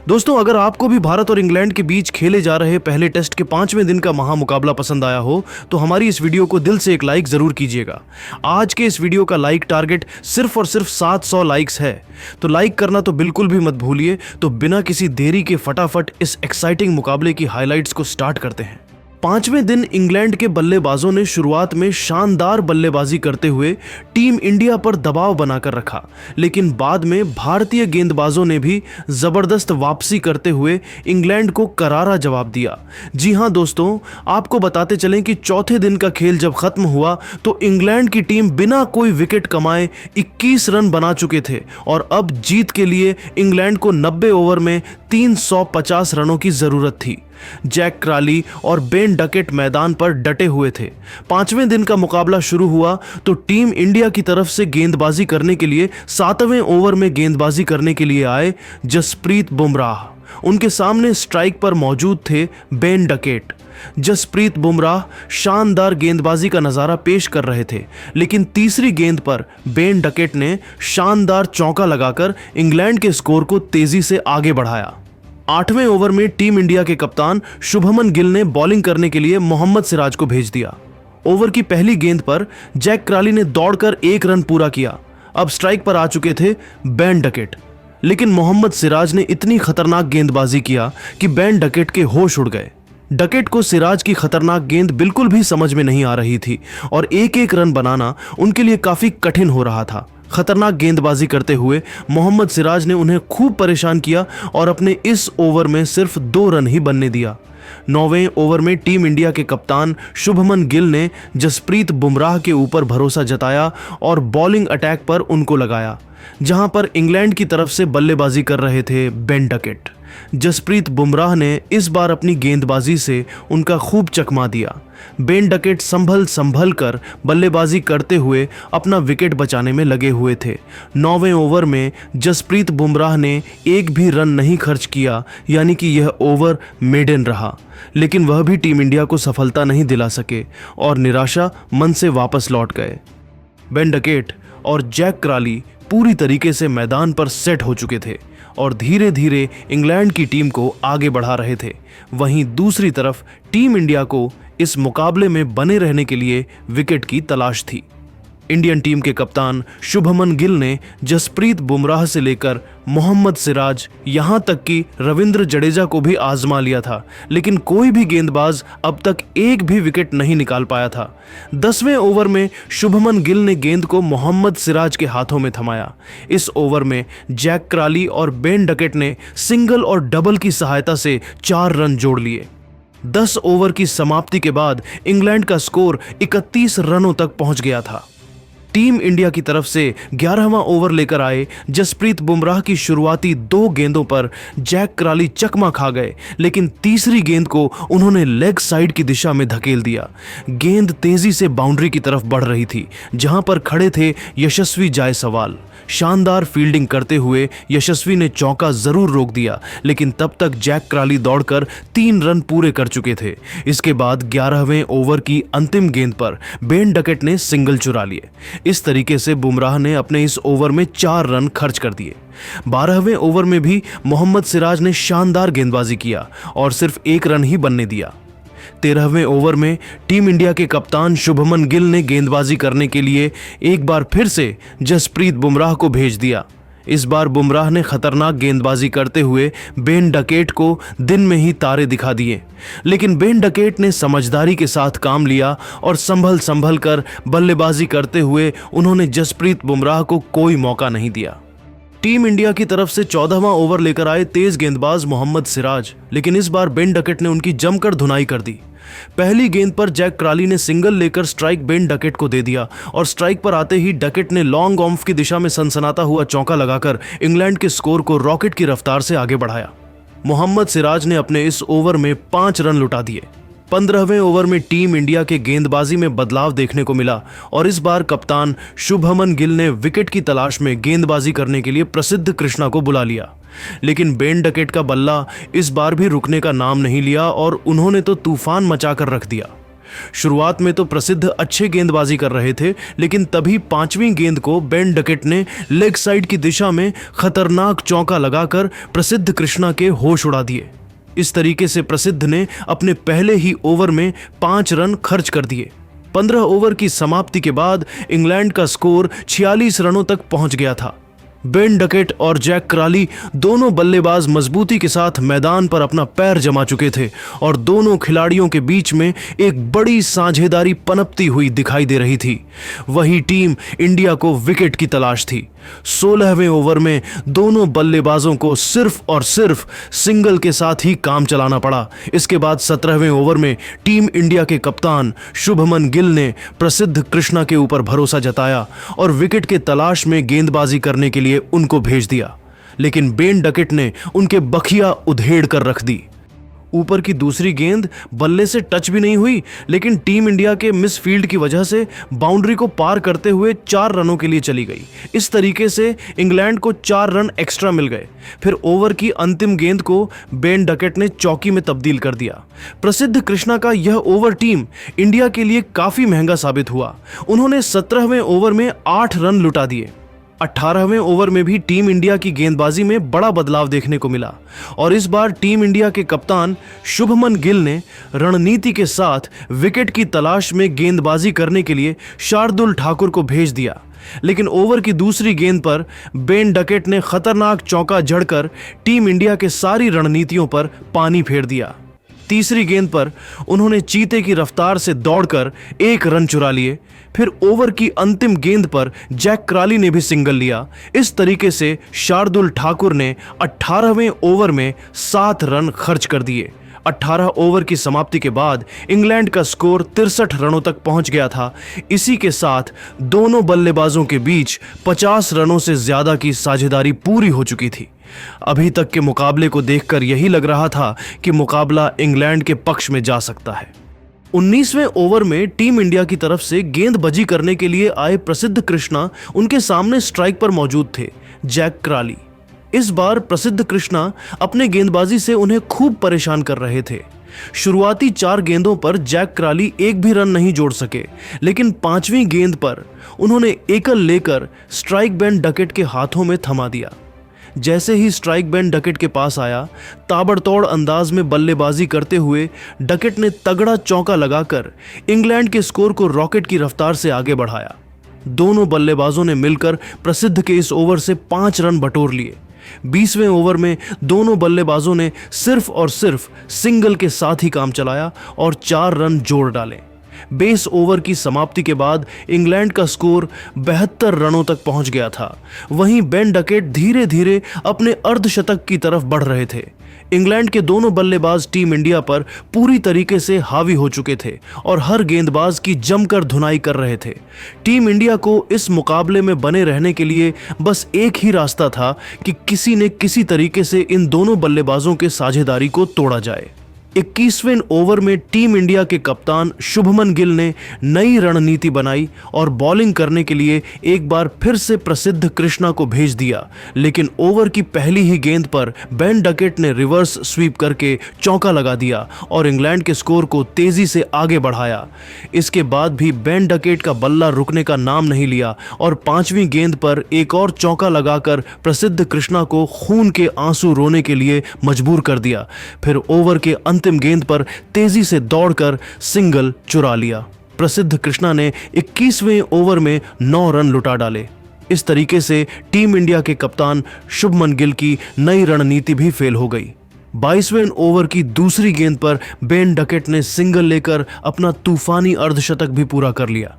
दोस्तों, अगर आपको भी भारत और इंग्लैंड के बीच खेले जा रहे पहले टेस्ट के 5वें दिन का महामुकाबला पसंद आया हो तो हमारी इस वीडियो को दिल से एक लाइक जरूर कीजिएगा। आज के इस वीडियो का लाइक टारगेट सिर्फ और सिर्फ 700 लाइक्स है, तो लाइक करना तो बिल्कुल भी मत भूलिए। तो बिना किसी देरी के फटाफट इस एक्साइटिंग मुकाबले की हाइलाइट्स को स्टार्ट करते हैं। 5वें दिन इंग्लैंड के बल्लेबाजों ने शुरुआत में शानदार बल्लेबाजी करते हुए टीम इंडिया पर दबाव बनाकर रखा, लेकिन बाद में भारतीय गेंदबाजों ने भी जबरदस्त वापसी करते हुए इंग्लैंड को करारा जवाब दिया। जी हां दोस्तों, आपको बताते चलें कि चौथे दिन का खेल जब खत्म हुआ तो इंग्लैंड की टीम बिना कोई विकेट कमाए 21 रन बना चुके थे और अब जीत के लिए इंग्लैंड को 90 ओवर में 350 रनों की जरूरत थी। जैक क्राली और बेन डकेट मैदान पर डटे हुए थे। 5वें दिन का मुकाबला शुरू हुआ तो टीम इंडिया की तरफ से गेंदबाजी करने के लिए 7वें ओवर में गेंदबाजी करने के लिए आए जसप्रीत बुमराह। उनके सामने स्ट्राइक पर मौजूद थे बेन डकेट। जसप्रीत बुमराह शानदार गेंदबाजी का नजारा पेश कर रहे थे, लेकिन तीसरी गेंद पर बेन डकेट ने शानदार चौका लगाकर इंग्लैंड के स्कोर को तेजी से आगे बढ़ाया। 8वें ओवर में टीम इंडिया के कप्तान शुभमन गिल ने बॉलिंग करने के लिए मोहम्मद सिराज को भेज दिया। ओवर की पहली गेंद पर जैक क्राली ने दौड़कर 1 रन पूरा किया। अब स्ट्राइक पर आ चुके थे बेन डकेट, लेकिन मोहम्मद सिराज ने इतनी खतरनाक गेंदबाजी किया कि बेन डकेट के होश उड़ गए। डकेट को सिराज की खतरनाक गेंद बिल्कुल भी समझ में नहीं आ रही थी और एक एक रन बनाना उनके लिए काफी कठिन हो रहा था। खतरनाक गेंदबाजी करते हुए मोहम्मद सिराज ने उन्हें खूब परेशान किया और अपने इस ओवर में सिर्फ 2 रन ही बनने दिया। 9वें ओवर में टीम इंडिया के कप्तान शुभमन गिल ने जसप्रीत बुमराह के ऊपर भरोसा जताया और बॉलिंग अटैक पर उनको लगाया, जहां पर इंग्लैंड की तरफ से बल्लेबाजी कर रहे थे बेन डकेट। जसप्रीत बुमराह ने इस बार अपनी गेंदबाजी से उनका खूब चकमा दिया। बेन डकेट संभल कर बल्लेबाजी करते हुए अपना विकेट बचाने में लगे हुए थे। 9वें ओवर में जसप्रीत बुमराह ने एक भी रन नहीं खर्च किया, यानी कि यह ओवर मेडन रहा, लेकिन वह भी टीम इंडिया को सफलता नहीं दिला सके और निराशा मन से वापस लौट गए। बेन डकेट और जैक क्राली पूरी तरीके से मैदान पर सेट हो चुके थे और धीरे धीरे इंग्लैंड की टीम को आगे बढ़ा रहे थे। वहीं दूसरी तरफ टीम इंडिया को इस मुकाबले में बने रहने के लिए विकेट की तलाश थी। इंडियन टीम के कप्तान शुभमन गिल ने जसप्रीत बुमराह से लेकर मोहम्मद सिराज यहां तक कि रविंद्र जडेजा को भी आजमा लिया था, लेकिन कोई भी गेंदबाज अब तक एक भी विकेट नहीं निकाल पाया था। 10वें ओवर में शुभमन गिल ने गेंद को मोहम्मद सिराज के हाथों में थमाया। इस ओवर में जैक क्राली और बेन डकेट ने सिंगल और डबल की सहायता से 4 रन जोड़ लिए। 10 ओवर की समाप्ति के बाद इंग्लैंड का स्कोर 31 रनों तक पहुंच गया था। टीम इंडिया की तरफ से 11वां ओवर लेकर आए जसप्रीत बुमराह की शुरुआती 2 गेंदों पर जैक क्राली चकमा खा गए, लेकिन तीसरी गेंद को उन्होंने लेग साइड की दिशा में धकेल दिया। गेंद तेजी से बाउंड्री की तरफ बढ़ रही थी, जहां पर खड़े थे यशस्वी जायसवाल। शानदार फील्डिंग करते हुए यशस्वी ने चौका जरूर रोक दिया, लेकिन तब तक जैक क्राली दौड़कर 3 रन पूरे कर चुके थे। इसके बाद 11वें ओवर की अंतिम गेंद पर बेन डकेट ने सिंगल चुरा लिए। इस तरीके से बुमराह ने अपने इस ओवर में 4 रन खर्च कर दिए। 12वें ओवर में भी मोहम्मद सिराज ने शानदार गेंदबाजी किया और सिर्फ 1 रन ही बनने दिया। 13वें ओवर में टीम इंडिया के कप्तान शुभमन गिल ने गेंदबाजी करने के लिए एक बार फिर से जसप्रीत बुमराह को भेज दिया। इस बार बुमराह ने खतरनाक गेंदबाजी करते हुए बेन डकेट को दिन में ही तारे दिखा दिए, लेकिन बेन डकेट ने समझदारी के साथ काम लिया और संभल कर बल्लेबाजी करते हुए उन्होंने जसप्रीत बुमराह को कोई मौका नहीं दिया। टीम इंडिया की तरफ से 14वां ओवर लेकर आए तेज गेंदबाज मोहम्मद सिराज, लेकिन इस बार बेन डकेट ने उनकी जमकर धुनाई कर दी। पहली गेंद पर जैक क्राली ने सिंगल लेकर स्ट्राइक बेन डकेट को दे दिया और स्ट्राइक पर आते ही डकेट ने लॉन्ग ऑफ की दिशा में सनसनाता हुआ चौका लगाकर इंग्लैंड के स्कोर को रॉकेट की रफ्तार से आगे बढ़ाया। मोहम्मद सिराज ने अपने इस ओवर में 5 रन लुटा दिए। 15वें ओवर में टीम इंडिया के गेंदबाजी में बदलाव देखने को मिला और इस बार कप्तान शुभमन गिल ने विकेट की तलाश में गेंदबाजी करने के लिए प्रसिद्ध कृष्णा को बुला लिया, लेकिन बेन डकेट का बल्ला इस बार भी रुकने का नाम नहीं लिया और उन्होंने तो तूफान मचाकर रख दिया। शुरुआत में तो प्रसिद्ध अच्छे गेंदबाजी कर रहे थे, लेकिन तभी 5वीं गेंद को बेन डकेट ने लेग साइड की दिशा में खतरनाक चौका लगाकर प्रसिद्ध कृष्णा के होश उड़ा दिए। इस तरीके से प्रसिद्ध ने अपने पहले ही ओवर में 5 रन खर्च कर दिए। 15 ओवर की समाप्ति के बाद इंग्लैंड का स्कोर 46 रनों तक पहुंच गया था। बेन डकेट और जैक क्राली दोनों बल्लेबाज मजबूती के साथ मैदान पर अपना पैर जमा चुके थे और दोनों खिलाड़ियों के बीच में एक बड़ी साझेदारी पनपती हुई दिखाई दे रही थी। वही टीम इंडिया को विकेट की तलाश थी। 16वें ओवर में दोनों बल्लेबाजों को सिर्फ और सिर्फ सिंगल के साथ ही काम चलाना पड़ा। इसके बाद 17वें ओवर में टीम इंडिया के कप्तान शुभमन गिल ने प्रसिद्ध कृष्णा के ऊपर भरोसा जताया और विकेट के तलाश में गेंदबाजी करने के लिए उनको भेज दिया, लेकिन बेन डकेट ने उनके बखिया उधेड़ कर रख दी। ऊपर की दूसरी गेंद बल्ले से टच भी नहीं हुई, लेकिन टीम इंडिया के मिस फील्ड की वजह से बाउंड्री को पार करते हुए 4 रनों के लिए चली गई। इस तरीके से इंग्लैंड को 4 रन एक्स्ट्रा मिल गए। फिर ओवर की अंतिम गेंद को बेन डकेट ने चौकी में तब्दील कर दिया। प्रसिद्ध कृष्णा का यह ओवर टीम इंडिया के लिए काफी महंगा साबित हुआ। उन्होंने 17वें ओवर में 8 रन लुटा दिए। 18वें ओवर में भी टीम इंडिया की गेंदबाजी में बड़ा बदलाव देखने को मिला और इस बार टीम इंडिया के कप्तान शुभमन गिल ने रणनीति के साथ विकेट की तलाश में गेंदबाजी करने के लिए शार्दुल ठाकुर को भेज दिया, लेकिन ओवर की दूसरी गेंद पर बेन डकेट ने खतरनाक चौका जड़कर टीम इंडिया के सारी रणनीतियों पर पानी फेर दिया। तीसरी गेंद पर उन्होंने चीते की रफ्तार से दौड़कर 1 रन चुरा लिए। फिर ओवर की अंतिम गेंद पर जैक क्राली ने भी सिंगल लिया। इस तरीके से शार्दुल ठाकुर ने 18वें ओवर में 7 रन खर्च कर दिए। 18 ओवर की समाप्ति के बाद इंग्लैंड का स्कोर 63 रनों तक पहुंच गया था। इसी के साथ दोनों बल्लेबाजों के बीच 50 रनों से ज्यादा की साझेदारी पूरी हो चुकी थी। अभी तक के मुकाबले को देखकर यही लग रहा था कि मुकाबला इंग्लैंड के पक्ष में जा सकता है। 19वें ओवर में टीम इंडिया की तरफ से गेंदबाजी करने के लिए आए प्रसिद्ध कृष्णा उनके सामने स्ट्राइक पर मौजूद थे जैक क्राली। इस बार प्रसिद्ध कृष्णा अपने गेंदबाजी से उन्हें खूब परेशान कर रहे थे। शुरुआती 4 गेंदों पर जैक क्राली एक भी रन नहीं जोड़ सके, लेकिन 5वीं गेंद पर उन्होंने एकल लेकर स्ट्राइक बेन डकेट के हाथों में थमा दिया। जैसे ही स्ट्राइक बेन डकेट के पास आया, ताबड़तोड़ अंदाज में बल्लेबाजी करते हुए डकेट ने तगड़ा चौका लगाकर इंग्लैंड के स्कोर को रॉकेट की रफ्तार से आगे बढ़ाया। दोनों बल्लेबाजों ने मिलकर प्रसिद्ध के इस ओवर से 5 रन बटोर लिए। 20वें ओवर में दोनों बल्लेबाजों ने सिर्फ और सिर्फ सिंगल के साथ ही काम चलाया और 4 रन जोड़ डाले। बेस ओवर की समाप्ति के बाद इंग्लैंड का स्कोर 72 रनों तक पहुंच गया था। वहीं बेन डकेट धीरे धीरे अपने अर्धशतक की तरफ बढ़ रहे थे। इंग्लैंड के दोनों बल्लेबाज टीम इंडिया पर पूरी तरीके से हावी हो चुके थे और हर गेंदबाज की जमकर धुनाई कर रहे थे। टीम इंडिया को इस मुकाबले में बने रहने के लिए बस एक ही रास्ता था कि किसी न किसी तरीके से इन दोनों बल्लेबाजों के साझेदारी को तोड़ा जाए। 21वें ओवर में टीम इंडिया के कप्तान शुभमन गिल ने नई रणनीति बनाई और बॉलिंग करने के लिए एक बार फिर से प्रसिद्ध कृष्णा को भेज दिया, लेकिन ओवर की पहली ही गेंद पर बेन डकेट ने रिवर्स स्वीप करके चौका लगा दिया और इंग्लैंड के स्कोर को तेजी से आगे बढ़ाया। इसके बाद भी बेन डकेट का बल्ला रुकने का नाम नहीं लिया और 5वीं गेंद पर एक और चौका लगाकर प्रसिद्ध कृष्णा को खून के आंसू रोने के लिए मजबूर कर दिया। फिर ओवर के अंतिम गेंद पर तेजी से दौड़कर सिंगल चुरा लिया। प्रसिद्ध कृष्णा ने 21वें ओवर में 9 रन लुटा डाले। इस तरीके से टीम इंडिया के कप्तान शुभमन गिल की नई रणनीति भी फेल हो गई। 22वें ओवर की दूसरी गेंद पर बेन डकेट ने सिंगल लेकर अपना तूफानी अर्धशतक भी पूरा कर लिया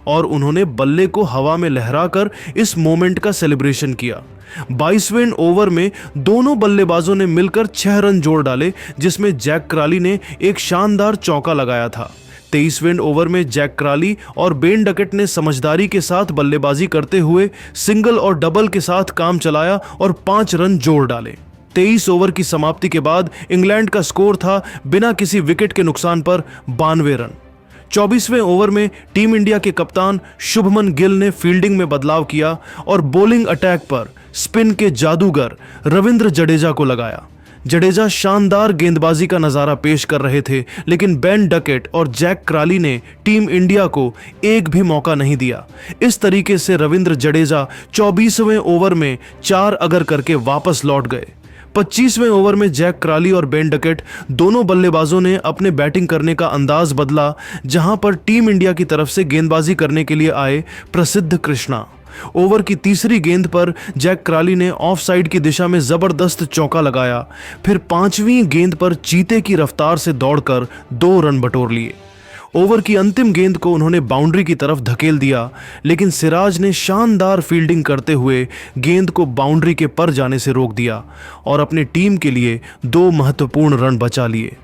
और उन्होंने बल्ले को हवा में लहराकर इस मोमेंट का सेलिब्रेशन किया। 22वें ओवर में दोनों बल्लेबाजों ने मिलकर 6 रन जोड़ डाले, जिसमें जैक क्राली ने एक शानदार चौका लगाया था। 23वें ओवर में जैक क्राली और बेन डकेट ने समझदारी के साथ बल्लेबाजी करते हुए सिंगल और डबल के साथ काम चलाया और 5 रन जोड़ डाले। 23 ओवर की समाप्ति के बाद इंग्लैंड का स्कोर था बिना किसी विकेट के नुकसान पर 92 रन। 24वें ओवर में टीम इंडिया के कप्तान शुभमन गिल ने फील्डिंग में बदलाव किया और बॉलिंग अटैक पर स्पिन के जादूगर रविंद्र जडेजा को लगाया। जडेजा शानदार गेंदबाजी का नजारा पेश कर रहे थे, लेकिन बेन डकेट और जैक क्राली ने टीम इंडिया को एक भी मौका नहीं दिया। इस तरीके से रविंद्र जडेजा 24वें ओवर में 4 अगर करके वापस लौट गए। 25वें ओवर में जैक क्राली और बेन डकेट दोनों बल्लेबाजों ने अपने बैटिंग करने का अंदाज बदला, जहां पर टीम इंडिया की तरफ से गेंदबाजी करने के लिए आए प्रसिद्ध कृष्णा। ओवर की तीसरी गेंद पर जैक क्राली ने ऑफ साइड की दिशा में जबरदस्त चौका लगाया। फिर 5वीं गेंद पर चीते की रफ्तार से दौड़कर 2 रन बटोर लिए। ओवर की अंतिम गेंद को उन्होंने बाउंड्री की तरफ धकेल दिया, लेकिन सिराज ने शानदार फील्डिंग करते हुए गेंद को बाउंड्री के पर जाने से रोक दिया और अपनी टीम के लिए 2 महत्वपूर्ण रन बचा लिए।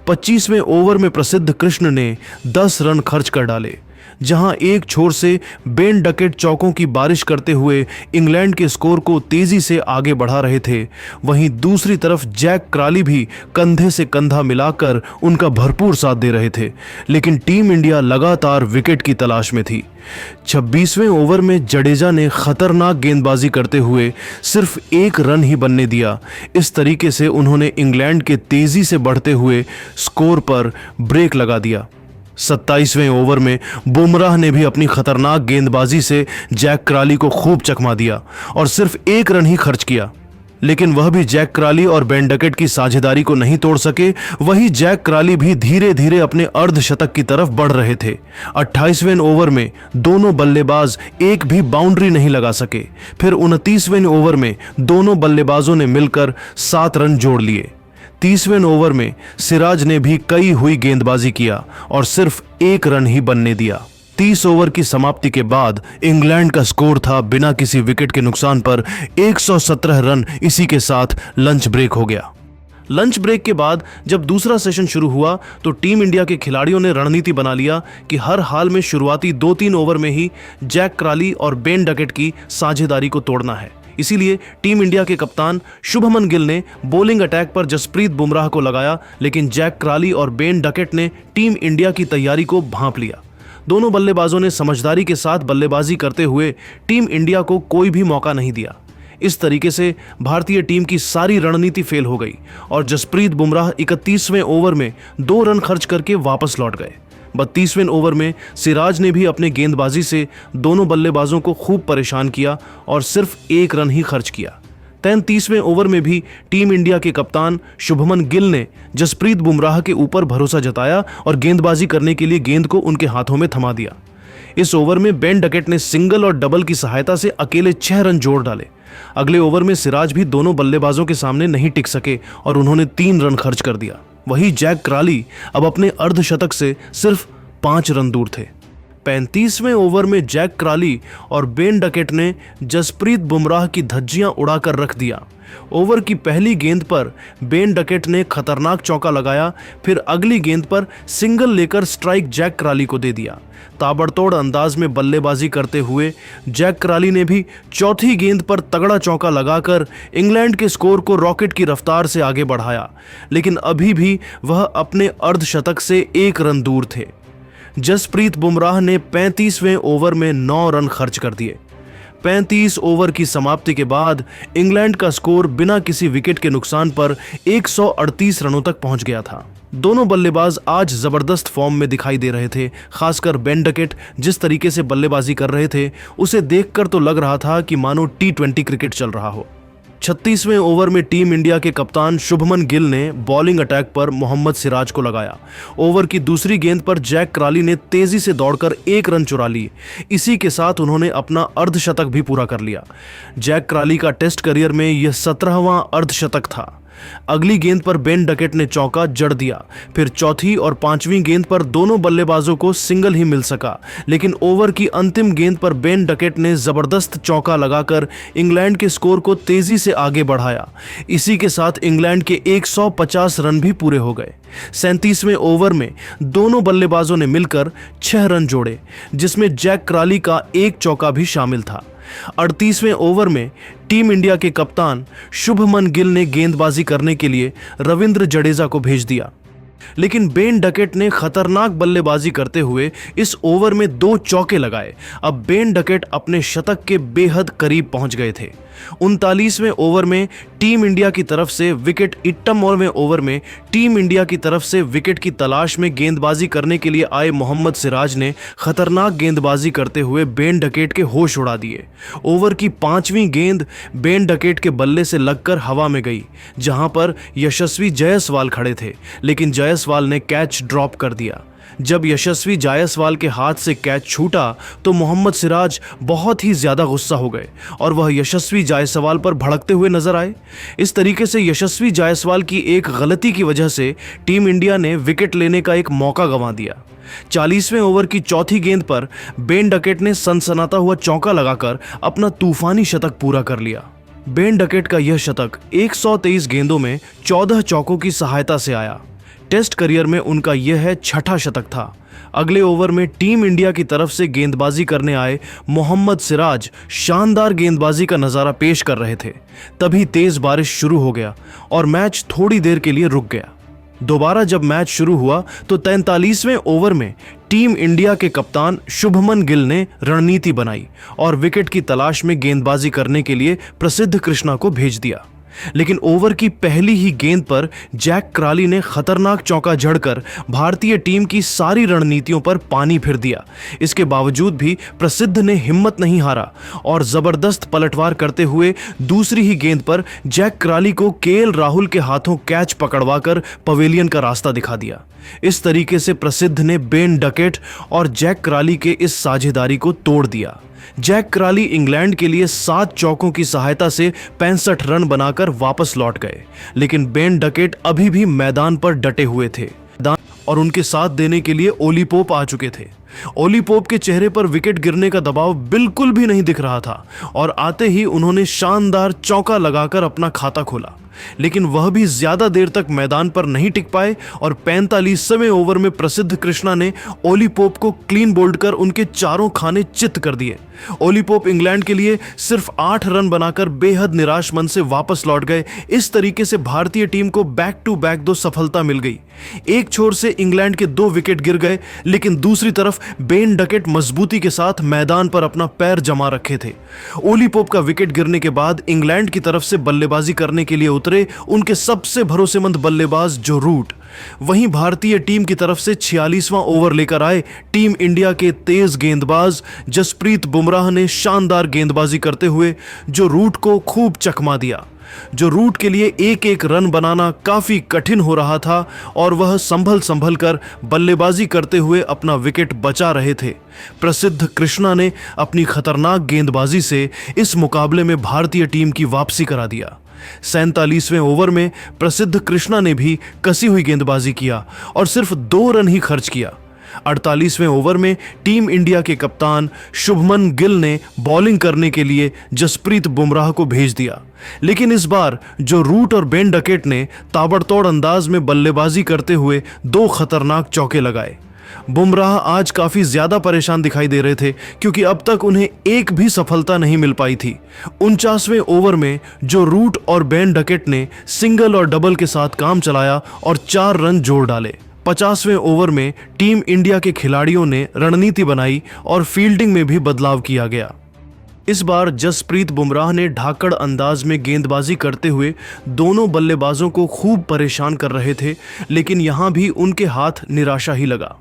25वें ओवर में प्रसिद्ध कृष्ण ने 10 रन खर्च कर डाले, जहां एक छोर से बेन डकेट चौकों की बारिश करते हुए इंग्लैंड के स्कोर को तेजी से आगे बढ़ा रहे थे, वहीं दूसरी तरफ जैक क्राली भी कंधे से कंधा मिलाकर उनका भरपूर साथ दे रहे थे। लेकिन टीम इंडिया लगातार विकेट की तलाश में थी। 26वें ओवर में जडेजा ने खतरनाक गेंदबाजी करते हुए सिर्फ 1 रन ही बनने दिया। इस तरीके से उन्होंने इंग्लैंड के तेजी से बढ़ते हुए स्कोर पर ब्रेक लगा दिया। 27वें ओवर में बुमराह ने भी अपनी खतरनाक गेंदबाजी से जैक क्राली को खूब चकमा दिया और सिर्फ 1 रन ही खर्च किया, लेकिन वह भी जैक क्राली और बेन डकेट की साझेदारी को नहीं तोड़ सके। वही जैक क्राली भी धीरे धीरे अपने अर्धशतक की तरफ बढ़ रहे थे। 28वें ओवर में दोनों बल्लेबाज एक भी बाउंड्री नहीं लगा सके। फिर 29वें ओवर में दोनों बल्लेबाजों ने मिलकर 7 रन जोड़ लिए। 30वें ओवर में सिराज ने भी कई हुई गेंदबाजी किया और सिर्फ 1 रन ही बनने दिया। 30 ओवर की समाप्ति के बाद इंग्लैंड का स्कोर था बिना किसी विकेट के नुकसान पर 117 रन। इसी के साथ लंच ब्रेक हो गया। लंच ब्रेक के बाद जब दूसरा सेशन शुरू हुआ तो टीम इंडिया के खिलाड़ियों ने रणनीति बना लिया कि हर हाल में शुरुआती 2-3 ओवर में ही जैक क्राली और बेन डकेट की साझेदारी को तोड़ना है। इसीलिए टीम इंडिया के कप्तान शुभमन गिल ने बॉलिंग अटैक पर जसप्रीत बुमराह को लगाया, लेकिन जैक क्राली और बेन डकेट ने टीम इंडिया की तैयारी को भांप लिया। दोनों बल्लेबाजों ने समझदारी के साथ बल्लेबाजी करते हुए टीम इंडिया को कोई भी मौका नहीं दिया। इस तरीके से भारतीय टीम की सारी रणनीति फेल हो गई और जसप्रीत बुमराह 31वें ओवर में 2 रन खर्च करके वापस लौट गए। 32वें ओवर में सिराज ने भी अपने गेंदबाजी से दोनों बल्लेबाजों को खूब परेशान किया और सिर्फ 1 रन ही खर्च किया। 33वें ओवर में भी टीम इंडिया के कप्तान शुभमन गिल ने जसप्रीत बुमराह के ऊपर भरोसा जताया और गेंदबाजी करने के लिए गेंद को उनके हाथों में थमा दिया। इस ओवर में बेन डकेट ने सिंगल और डबल की सहायता से अकेले 6 रन जोड़ डाले। अगले ओवर में सिराज भी दोनों बल्लेबाजों के सामने नहीं टिक सके और उन्होंने 3 रन खर्च कर दिया। वही जैक क्राली अब अपने अर्धशतक से सिर्फ 5 रन दूर थे। 35वें ओवर में जैक क्राली और बेन डकेट ने जसप्रीत बुमराह की धज्जियां उड़ाकर रख दिया। ओवर की पहली गेंद पर बेन डकेट ने खतरनाक चौका लगाया, फिर अगली गेंद पर सिंगल लेकर स्ट्राइक जैक क्राली को दे दिया। ताबड़तोड़ अंदाज में बल्लेबाजी करते हुए जैक क्राली ने भी चौथी गेंद पर तगड़ा चौका लगाकर इंग्लैंड के स्कोर को रॉकेट की रफ्तार से आगे बढ़ाया, लेकिन अभी भी वह अपने अर्धशतक से 1 रन दूर थे। जसप्रीत बुमराह ने 35वें ओवर में 9 रन खर्च कर दिए। 35 ओवर की समाप्ति के बाद इंग्लैंड का स्कोर बिना किसी विकेट के नुकसान पर 138 रनों तक पहुंच गया था। दोनों बल्लेबाज आज जबरदस्त फॉर्म में दिखाई दे रहे थे। खासकर बेन डकेट जिस तरीके से बल्लेबाजी कर रहे थे उसे देखकर तो लग रहा था कि मानो T20 क्रिकेट चल रहा हो। 36वें ओवर में टीम इंडिया के कप्तान शुभमन गिल ने बॉलिंग अटैक पर मोहम्मद सिराज को लगाया। ओवर की दूसरी गेंद पर जैक क्राली ने तेजी से दौड़कर 1 रन चुरा ली। इसी के साथ उन्होंने अपना अर्धशतक भी पूरा कर लिया। जैक क्राली का टेस्ट करियर में यह 17वां अर्धशतक था। अगली गेंद पर बेन डकेट ने चौका जड़ दिया। फिर चौथी और 5वीं गेंद पर दोनों बल्लेबाजों को सिंगल ही मिल सका, लेकिन ओवर की अंतिम गेंद पर बेन डकेट ने जबरदस्त चौका लगाकर इंग्लैंड के स्कोर को तेजी से आगे बढ़ाया। इसी के साथ इंग्लैंड के 150 रन भी पूरे हो गए। 37वें ओवर में दोनों बल्लेबाजों ने मिलकर 6 रन जोड़े, जिसमें जैक क्राली का 1 चौका भी शामिल था। 38वें ओवर में टीम इंडिया के कप्तान शुभमन गिल ने गेंदबाजी करने के लिए रविंद्र जडेजा को भेज दिया, लेकिन बेन डकेट ने खतरनाक बल्लेबाजी करते हुए इस ओवर में 2 चौके लगाए। अब बेन डकेट अपने शतक के बेहद करीब पहुंच गए थे। 39वें ओवर में टीम इंडिया की तरफ से विकेट 58वें ओवर में टीम इंडिया की तरफ से विकेट की तलाश में गेंदबाजी करने के लिए आए मोहम्मद सिराज ने खतरनाक गेंदबाजी करते हुए बेन डकेट के होश उड़ा दिए। ओवर की 5वीं गेंद बेन डकेट के बल्ले से लगकर हवा में गई, जहां पर यशस्वी जायसवाल खड़े थे, लेकिन जायसवाल ने कैच ड्रॉप कर दिया। जब यशस्वी जायसवाल के हाथ से कैच छूटा तो मोहम्मद सिराज बहुत ही ज्यादा गुस्सा हो गए और वह यशस्वी जायसवाल पर भड़कते हुए नजर आए। इस तरीके से यशस्वी जायसवाल की एक गलती की वजह से टीम इंडिया ने विकेट लेने का एक मौका गंवा दिया। 40वें ओवर की चौथी गेंद पर बेन डकेट ने सनसनाता हुआ चौका लगाकर अपना तूफानी शतक पूरा कर लिया। बेन डकेट का यह शतक 123 गेंदों में 14 चौकों की सहायता से आया। टेस्ट करियर में उनका यह 6ठा शतक था। अगले ओवर में टीम इंडिया की तरफ से गेंदबाजी करने आए मोहम्मद सिराज शानदार गेंदबाजी का नजारा पेश कर रहे थे। तभी तेज बारिश शुरू हो गया और मैच थोड़ी देर के लिए रुक गया। दोबारा जब मैच शुरू हुआ तो 43वें ओवर में टीम इंडिया के कप्तान शुभमन गिल ने रणनीति बनाई और विकेट की तलाश में गेंदबाजी करने के लिए प्रसिद्ध कृष्णा को भेज दिया। लेकिन ओवर की पहली ही गेंद पर जैक क्राली ने खतरनाक चौका जड़कर भारतीय टीम की सारी रणनीतियों पर पानी फिर दिया। इसके बावजूद भी प्रसिद्ध ने हिम्मत नहीं हारा और जबरदस्त पलटवार करते हुए दूसरी ही गेंद पर जैक क्राली को केएल राहुल के हाथों कैच पकड़वाकर पवेलियन का रास्ता दिखा दिया। इस तरीके से प्रसिद्ध ने बेन डकेट और जैक क्राली के इस साझेदारी को तोड़ दिया। जैक क्राली इंग्लैंड के लिए 7 चौकों की सहायता से 65 रन बनाकर वापस लौट गए, लेकिन बेन डकेट अभी भी मैदान पर डटे हुए थे और उनके साथ देने के लिए ओली पोप आ चुके थे। ओली पोप के चेहरे पर विकेट गिरने का दबाव बिल्कुल भी नहीं दिख रहा था और आते ही उन्होंने शानदार चौका लगाकर अपना खाता खोला, लेकिन वह भी ज्यादा देर तक मैदान पर नहीं टिक पाए और 45वें ओवर में प्रसिद्ध कृष्णा ने ओली पोप को क्लीन बोल्ड कर उनके चारों खाने चित्त कर दिए। ओली पोप इंग्लैंड के लिए सिर्फ 8 रन बनाकर बेहद निराश मन से वापस लौट गए। इस तरीके से भारतीय टीम को बैक टू बैक 2 सफलता मिल गई। एक छोर से इंग्लैंड के 2 विकेट गिर गए, लेकिन दूसरी तरफ बेन डकेट मजबूती के साथ मैदान पर अपना पैर जमा रखे थे। ओली पोप का विकेट गिरने के बाद इंग्लैंड की तरफ से बल्लेबाजी करने के लिए उतरे उनके सबसे भरोसेमंद बल्लेबाज जो रूट। वहीं भारतीय टीम की तरफ से 46वां ओवर लेकर आए टीम इंडिया के तेज गेंदबाज जसप्रीत बुमराह ने शानदार गेंदबाजी करते हुए जो रूट को खूब चकमा दिया। जो रूट के लिए एक एक रन बनाना काफी कठिन हो रहा था और वह संभल कर बल्लेबाजी करते हुए अपना विकेट बचा रहे थे। प्रसिद्ध कृष्णा ने अपनी खतरनाक गेंदबाजी से इस मुकाबले में भारतीय टीम की वापसी करा दिया। 47वें ओवर में प्रसिद्ध कृष्णा ने भी कसी हुई गेंदबाजी किया और सिर्फ 2 रन ही खर्च किया। 48वें ओवर में टीम इंडिया के कप्तान शुभमन गिल ने बॉलिंग करने के लिए जसप्रीत बुमराह को भेज दिया, लेकिन इस बार जो रूट और बेन डकेट ने ताबड़तोड़ अंदाज में बल्लेबाजी करते हुए 2 खतरनाक चौके लगाए। बुमराह आज काफी ज्यादा परेशान दिखाई दे रहे थे क्योंकि अब तक उन्हें एक भी सफलता नहीं मिल पाई थी। 49वें ओवर में जो रूट और बेन डकेट ने सिंगल और डबल के साथ काम चलाया और 4 रन जोड़ डाले। 50वें ओवर में टीम इंडिया के खिलाड़ियों ने रणनीति बनाई और फील्डिंग में भी बदलाव किया गया। इस बार जसप्रीत बुमराह ने ढाकड़ अंदाज में गेंदबाजी करते हुए दोनों बल्लेबाजों को खूब परेशान कर रहे थे, लेकिन यहां भी उनके हाथ निराशा ही लगा।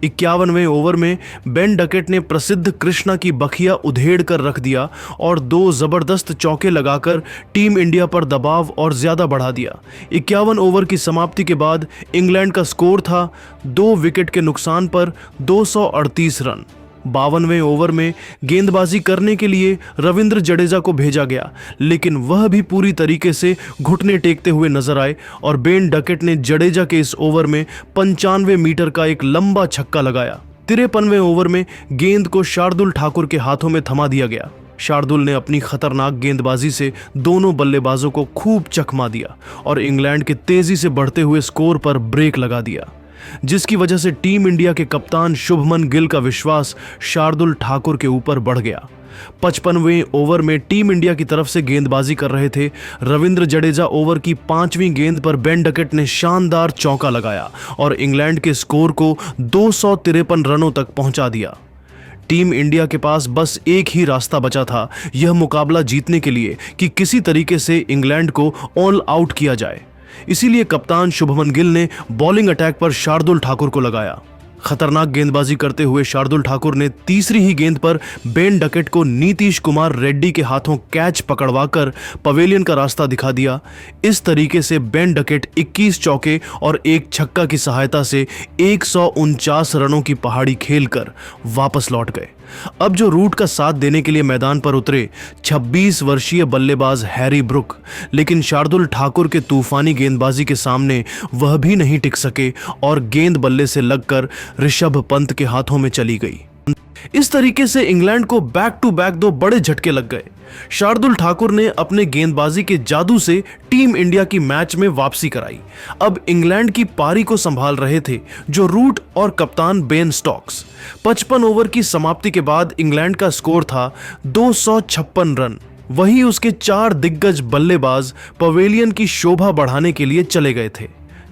51वें ओवर में बेन डकेट ने प्रसिद्ध कृष्णा की बखिया उधेड़ कर रख दिया और 2 जबरदस्त चौके लगाकर टीम इंडिया पर दबाव और ज्यादा बढ़ा दिया। 51 ओवर की समाप्ति के बाद इंग्लैंड का स्कोर था 2 विकेट के नुकसान पर 238 रन। 52वें ओवर में गेंदबाजी करने के लिए रविंद्र जडेजा को भेजा गया, लेकिन वह भी पूरी तरीके से घुटने टेकते हुए नजर आए और बेन डकेट ने जडेजा के इस ओवर में 95 मीटर का एक लंबा छक्का लगाया। 53वें ओवर में गेंद को शार्दुल ठाकुर के हाथों में थमा दिया गया। शार्दुल ने अपनी खतरनाक गेंदबाजी से दोनों बल्लेबाजों को खूब चकमा दिया और इंग्लैंड के तेजी से बढ़ते हुए स्कोर पर ब्रेक लगा दिया, जिसकी वजह से टीम इंडिया के कप्तान शुभमन गिल का विश्वास शार्दुल ठाकुर के ऊपर बढ़ गया। 55वें ओवर में टीम इंडिया की तरफ से गेंदबाजी कर रहे थे रविंद्र जडेजा। ओवर की 5वीं गेंद पर बेन डकेट ने शानदार चौका लगाया और इंग्लैंड के स्कोर को 253 रनों तक पहुंचा दिया। टीम इंडिया के पास बस एक ही रास्ता बचा था यह मुकाबला जीतने के लिए कि किसी तरीके से इंग्लैंड को ऑल आउट किया जाए। इसीलिए कप्तान शुभमन गिल ने बॉलिंग अटैक पर शार्दुल ठाकुर को लगाया। खतरनाक गेंदबाजी करते हुए शार्दुल ठाकुर ने तीसरी ही गेंद पर बेन डकेट को नीतीश कुमार रेड्डी के हाथों कैच पकड़वाकर पवेलियन का रास्ता दिखा दिया। इस तरीके से बेन डकेट 21 चौके और एक छक्का की सहायता से 149 रनों की पहाड़ी खेलकर वापस लौट गए। अब जो रूट का साथ देने के लिए मैदान पर उतरे 26 वर्षीय बल्लेबाज हैरी ब्रुक, लेकिन शार्दुल ठाकुर के तूफानी गेंदबाजी के सामने वह भी नहीं टिक सके और गेंद बल्ले से लगकर ऋषभ पंत के हाथों में चली गई। इस तरीके से इंग्लैंड को बैक टू बैक 2 बड़े झटके लग गए। शार्दुल ठाकुर ने अपने गेंदबाजी के जादू से टीम इंडिया की मैच में वापसी कराई। अब इंग्लैंड की पारी को संभाल रहे थे जो रूट और कप्तान बेन स्टोक्स। 55 ओवर की समाप्ति के बाद इंग्लैंड का स्कोर था 256 रन। वहीं उसके 4 दिग्गज बल्लेबाज पवेलियन की शोभा बढ़ाने के लिए चले गए थे।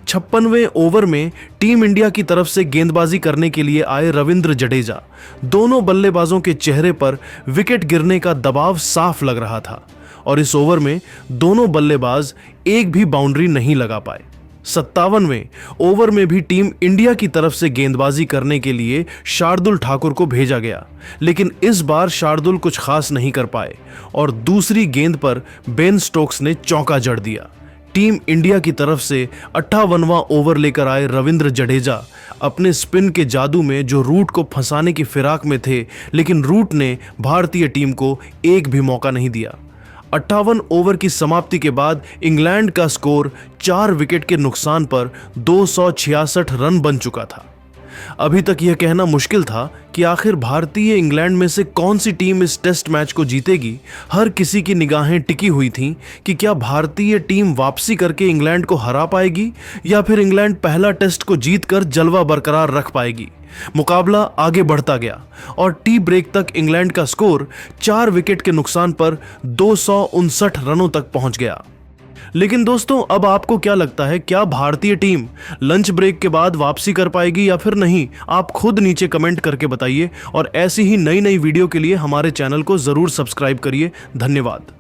56वें ओवर में टीम इंडिया की तरफ से गेंदबाजी करने के लिए आए रविंद्र जडेजा। दोनों बल्लेबाजों के चेहरे पर विकेट गिरने का दबाव साफ लग रहा था और इस ओवर में दोनों बल्लेबाज एक भी बाउंड्री नहीं लगा पाए। 57वें ओवर में भी टीम इंडिया की तरफ से गेंदबाजी करने के लिए शार्दुल ठाकुर को भेजा गया, लेकिन इस बार शार्दुल कुछ खास नहीं कर पाए और दूसरी गेंद पर बेन स्टोक्स ने चौका जड़ दिया। टीम इंडिया की तरफ से 58वां ओवर लेकर आए रविंद्र जडेजा अपने स्पिन के जादू में जो रूट को फंसाने की फिराक में थे, लेकिन रूट ने भारतीय टीम को एक भी मौका नहीं दिया। 58 ओवर की समाप्ति के बाद इंग्लैंड का स्कोर 4 विकेट के नुकसान पर 266 रन बन चुका था। अभी तक यह कहना मुश्किल था कि आखिर भारतीय इंग्लैंड में से कौन सी टीम इस टेस्ट मैच को जीतेगी। हर किसी की निगाहें टिकी हुई थीं कि क्या भारतीय टीम वापसी करके इंग्लैंड को हरा पाएगी या फिर इंग्लैंड पहला टेस्ट को जीतकर जलवा बरकरार रख पाएगी। मुकाबला आगे बढ़ता गया और टी ब्रेक तक इंग्लैंड का स्कोर 4 विकेट के नुकसान पर 259 रनों तक पहुंच गया। लेकिन दोस्तों, अब आपको क्या लगता है, क्या भारतीय टीम लंच ब्रेक के बाद वापसी कर पाएगी या फिर नहीं? आप खुद नीचे कमेंट करके बताइए और ऐसी ही नई वीडियो के लिए हमारे चैनल को जरूर सब्सक्राइब करिए। धन्यवाद।